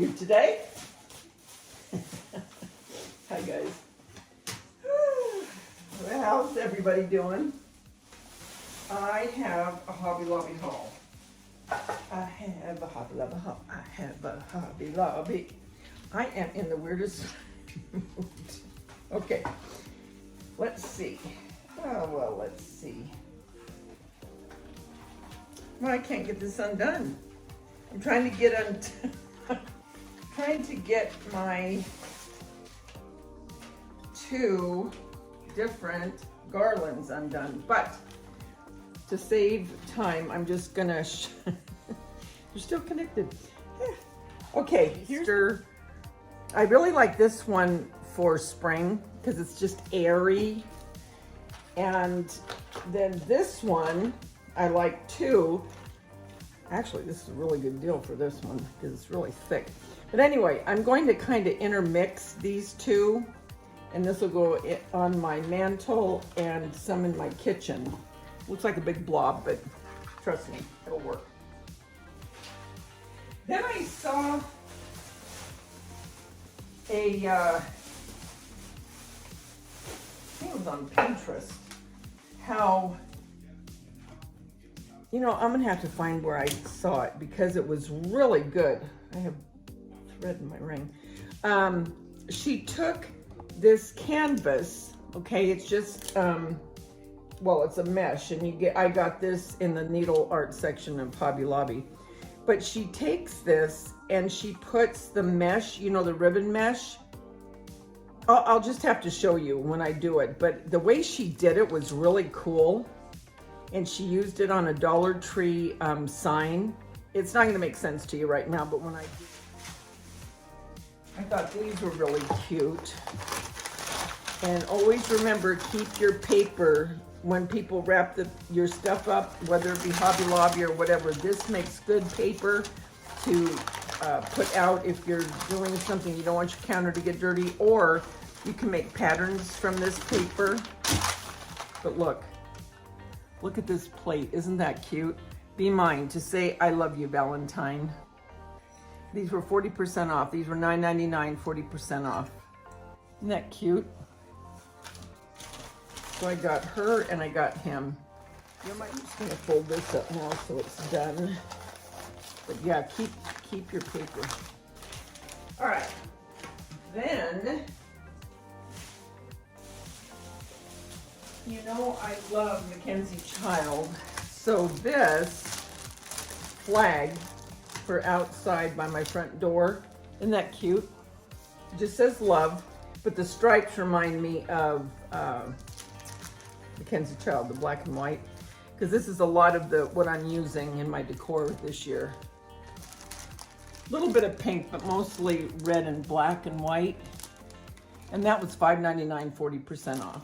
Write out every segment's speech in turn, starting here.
you today. Hi guys. Well, how's everybody doing? I have a Hobby Lobby haul. I have a Hobby Lobby haul. I have a Hobby Lobby. I am in the weirdest mood. Okay, let's see. Oh, well, let's see. Well, I can't get this undone. I'm trying to get trying to get my 2 different garlands undone, but to save time, I'm just gonna you're still connected. Okay, here's I really like this one for spring because it's just airy, and then this one I like too. Actually, this is a really good deal for this one because it's really thick. But anyway, I'm going to kind of intermix these two, and this will go on my mantle and some in my kitchen. Looks like a big blob, but trust me, it'll work. Then I saw I think it was on Pinterest, how, you know, I'm gonna have to find where I saw it because it was really good. I have thread in my ring. She took this canvas, okay, it's just, well, it's a mesh, and I got this in the needle art section of Hobby Lobby. But she takes this and she puts the mesh, you know, the ribbon mesh. I'll just have to show you when I do it, but the way she did it was really cool. And she used it on a Dollar Tree sign. It's not gonna make sense to you right now, but when I thought these were really cute. And always remember, keep your paper when people wrap your stuff up, whether it be Hobby Lobby or whatever. This makes good paper to put out if you're doing something you don't want your counter to get dirty, or you can make patterns from this paper. But look at this plate. Isn't that cute? Be mine to say I love you, Valentine. These were 40% off. These were $9.99, 40% off. Isn't that cute? So I got her and I got him. I'm just gonna fold this up now so it's done. But yeah, keep your paper. All right, then, you know I love Mackenzie Child. So this flag for outside by my front door, isn't that cute? It just says love, but the stripes remind me of Mackenzie Child, the black and white, because this is a lot of what I'm using in my decor this year. A little bit of pink, but mostly red and black and white. And that was $5.99, 40% off.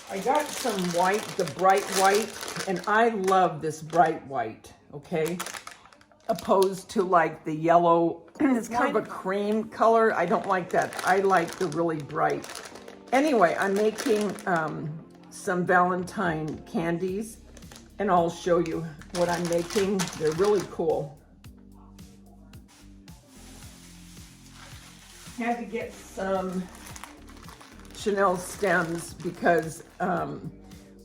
I got some white, the bright white, and I love this bright white, okay? Opposed to like the yellow, it's kind of a cream color. I don't like that. I like the really bright. Anyway, I'm making some Valentine candies, and I'll show you what I'm making. They're really cool. Had to get some Chanel stems because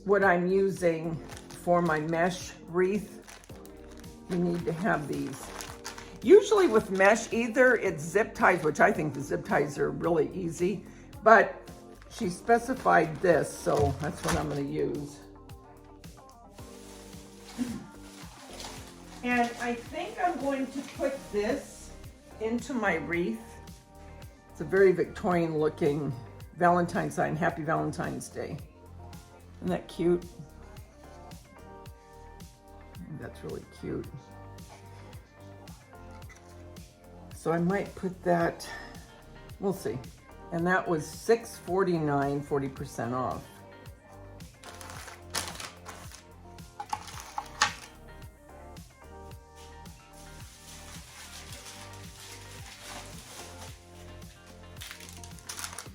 what I'm using for my mesh wreath, you need to have these. Usually with mesh, either it's zip ties, which I think the zip ties are really easy, but she specified this, so that's what I'm going to use. And I think I'm going to put this into my wreath. It's a very Victorian looking Valentine's sign. Happy Valentine's Day. Isn't that cute? That's really cute. So I might put that, we'll see. And that was $6.49, 40% off.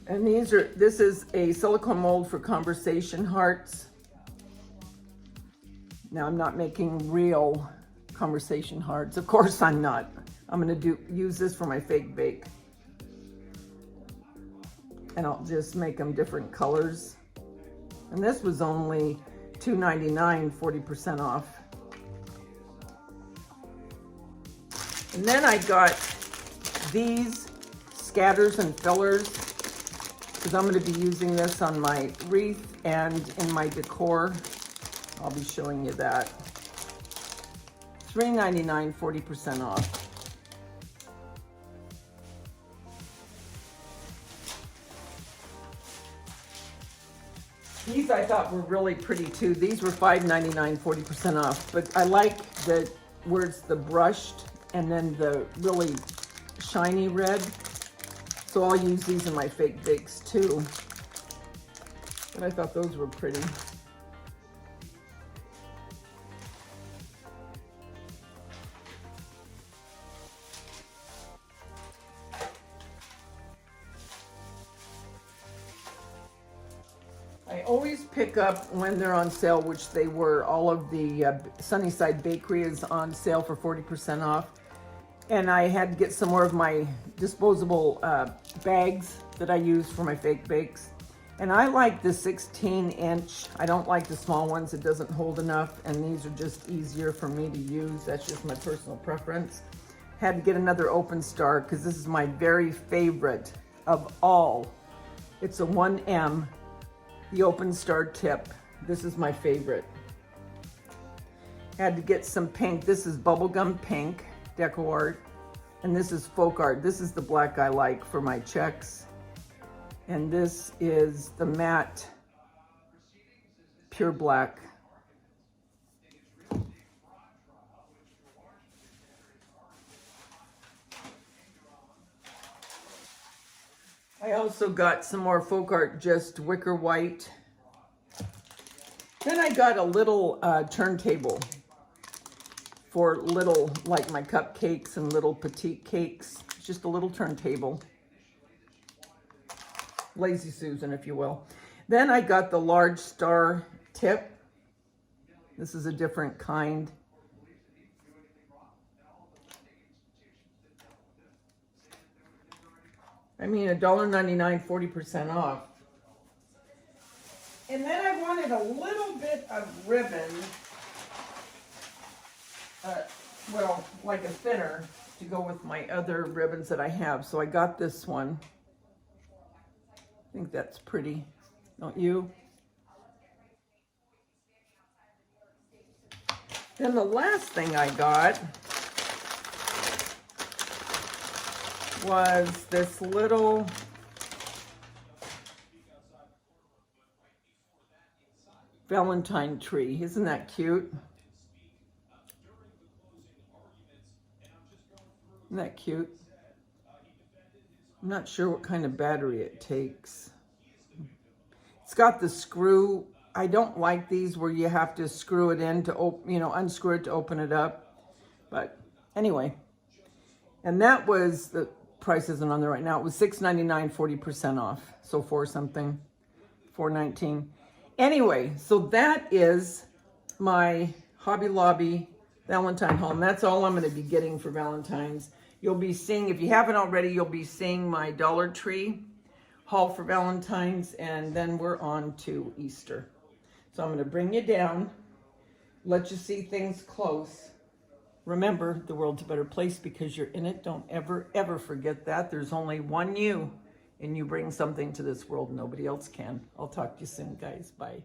And this is a silicone mold for conversation hearts. Now I'm not making real conversation hearts. Of course I'm not. I'm gonna use this for my fake bake. And I'll just make them different colors. And this was only $2.99, 40% off. And then I got these scatters and fillers because I'm going to be using this on my wreath and in my decor. I'll be showing you that. $3.99, 40% off. These I thought were really pretty too. These were $5.99, 40% off. But I like where it's the brushed and then the really shiny red. So I'll use these in my fake bakes too. But I thought those were pretty. I always pick up when they're on sale, which they were. All of the Sunnyside Bakery is on sale for 40% off. And I had to get some more of my disposable bags that I use for my fake bakes. And I like the 16-inch. I don't like the small ones. It doesn't hold enough. And these are just easier for me to use. That's just my personal preference. Had to get another Open Star because this is my very favorite of all. It's a 1M. The Open Star tip. This is my favorite. Had to get some pink. This is bubblegum pink, deco art. And this is folk art. This is the black I like for my checks. And this is the matte pure black. I also got some more folk art, just wicker white. Then I got a little turntable for little, like my cupcakes and little petite cakes. It's just a little turntable. Lazy Susan, if you will. Then I got the large star tip. This is a different kind. I mean, $1.99, 40% off. And then I wanted a little bit of ribbon, well, like a thinner, to go with my other ribbons that I have. So I got this one. I think that's pretty, don't you? Then the last thing I got was this little Valentine tree. Isn't that cute? Isn't that cute? I'm not sure what kind of battery it takes. It's got the screw. I don't like these where you have to screw it in to unscrew it to open it up. But anyway, and that was the price isn't on there right now. It was $6.99, 40% off. So $4.19. Anyway, so that is my Hobby Lobby Valentine haul. And that's all I'm going to be getting for Valentine's. You'll be seeing, if you haven't already, you'll be seeing my Dollar Tree haul for Valentine's. And then we're on to Easter. So I'm going to bring you down, let you see things close. Remember, the world's a better place because you're in it. Don't ever, ever forget that. There's only one you, and you bring something to this world nobody else can. I'll talk to you soon, guys. Bye.